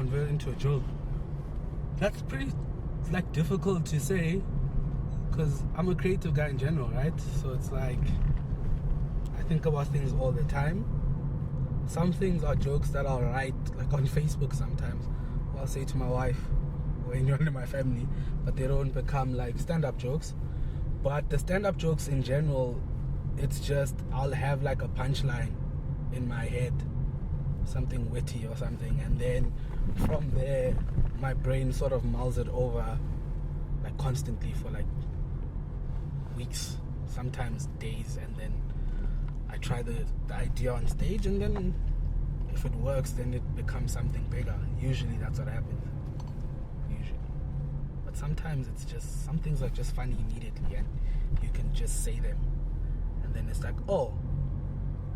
convert into a joke? That's pretty like difficult to say, because I'm a creative guy in general, right? So it's like I think about things all the time. Some things are jokes that I'll write like on Facebook sometimes, or I'll say to my wife or anyone in my family, but they don't become like stand-up jokes. But the stand-up jokes in general, it's just I'll have like a punchline in my head, something witty or something, and then from there my brain sort of mulls it over like constantly for like weeks, sometimes days, and then I try the idea on stage, and then if it works, then it becomes something bigger. Usually that's what happens. Usually. But sometimes it's just, some things are just funny immediately and you can just say them. And then it's like, oh,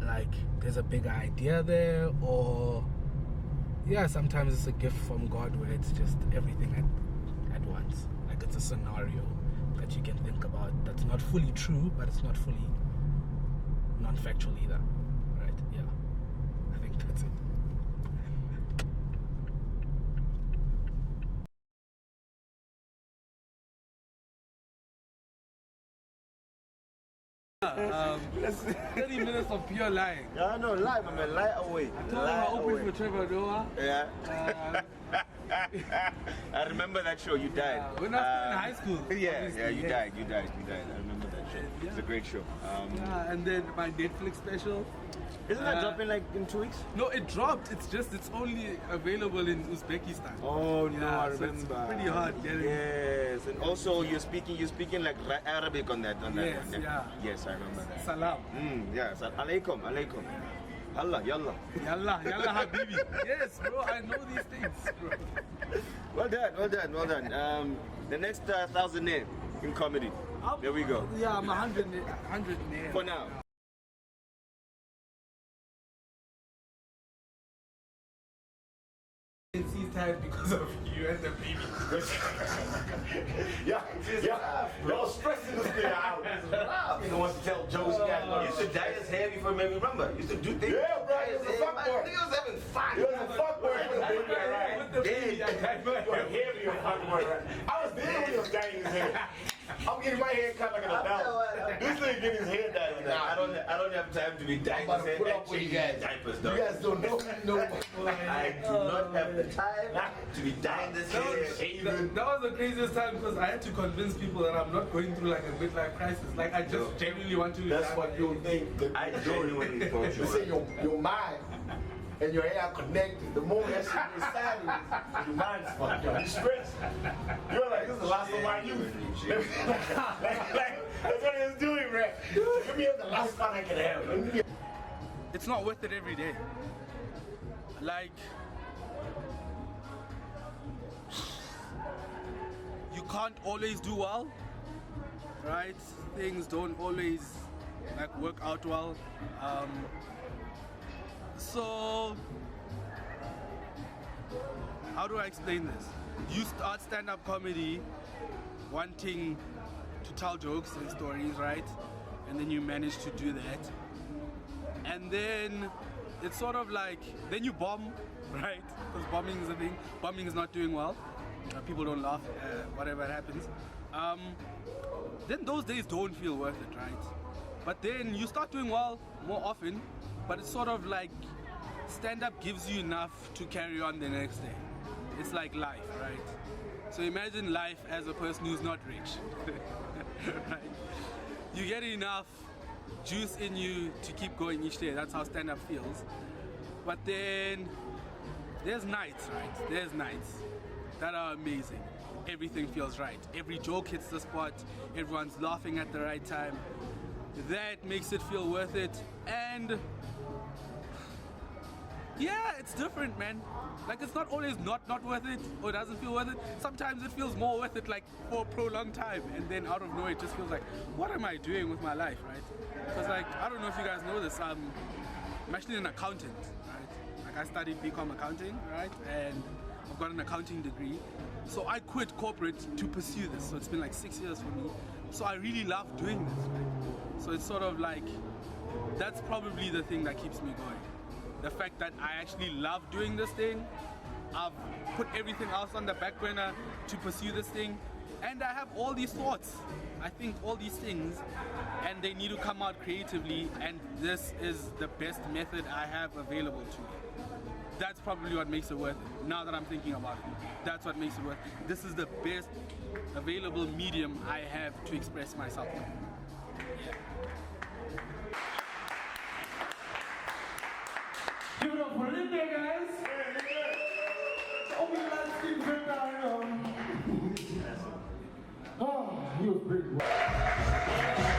like there's a bigger idea there, or yeah, sometimes it's a gift from God where it's just everything at once. Like it's a scenario that you can think about that's not fully true, but it's not fully non-factual either, right? Yeah, I think that's it. Um, 30 minutes of pure lying. Yeah, no, lie, my man, lie away. I told him I opened for Trevor Noah. Yeah. I remember that show, you died. When I was in high school. Yeah, you died. I remember that show. Yeah. It's a great show. Yeah, and then my Netflix special. Isn't that dropping like in 2 weeks? No, it dropped. It's just, it's only available in Uzbekistan. Oh no, Yeah, I so remember. it's pretty hard getting. Yes, and also you're speaking like Arabic on that. Yes, one. yeah. Yes, I remember that. Salam. Yes, alaikum. Allah, yalla. Yalla habibi. Yes, bro, I know these things, bro. Well done. The next 1,000 name in comedy. There we go. Yeah, I'm 100 name. For now. He's tired because of you and the baby. Y'all stressing this nigga out. He wants to tell jokes. You used to dye his hair before he made me remember. You used to do things. Yeah, bro, he was a fuck boy. Nigga was having fun. He was a fuck boy with the baby, right? With the baby, I can't You were heavy a fuck boy, right? I was there when he was dyeing his hair. I'm getting my hair cut like an adult. This nigga getting his hair dyed. Nah, I don't have time to be dyeing his hair and changing diapers, though. You guys don't know. I do not have the time to be dyeing this hair. That was the craziest time because I had to convince people that I'm not going through like a midlife crisis. Like I just genuinely want to. That's what you think. I genuinely thought You say your mind and your hair are connected. The moment that shit is silent, your mind's fucked up. You stressed. You're like, this is the last of my youth. like, that's what he was doing, right? Give me the last fun I can have. It's not worth it every day. Like, you can't always do well, right? Things don't always like work out well. So how do I explain this? You start stand-up comedy wanting to tell jokes and stories, right? And then you manage to do that. And then it's sort of like, then you bomb, right? Because bombing is a thing. Bombing is not doing well. People don't laugh, whatever happens. Then those days don't feel worth it, right? But then you start doing well more often, but it's sort of like stand-up gives you enough to carry on the next day. It's like life, right? So imagine life as a person who's not rich, right? You get enough juice in you to keep going each day. That's how stand-up feels. But then there's nights, right? There's nights that are amazing. Everything feels right. Every joke hits the spot. Everyone's laughing at the right time. That makes it feel worth it. And yeah, it's different, man. Like, it's not always not worth it or doesn't feel worth it. Sometimes it feels more worth it, like, for a prolonged time, and then out of nowhere it just feels like, what am I doing with my life, right? Because, like, I don't know if you guys know this, I'm actually an accountant, right? Like, I studied BCom accounting, right? And I've got an accounting degree. So I quit corporate to pursue this. So it's been like 6 years for me. So I really love doing this, right? So it's sort of like, that's probably the thing that keeps me going. The fact that I actually love doing this thing I've put everything else on the back burner to pursue this thing, and I have all these thoughts. I think all these things, and they need to come out creatively, and this is the best method I have available to me. That's probably what makes it worth it. Now that I'm thinking about it, that's what makes it worth it. This is the best available medium I have to express myself. Give it up for Linde, guys. Only last thing for Oh, he was pretty.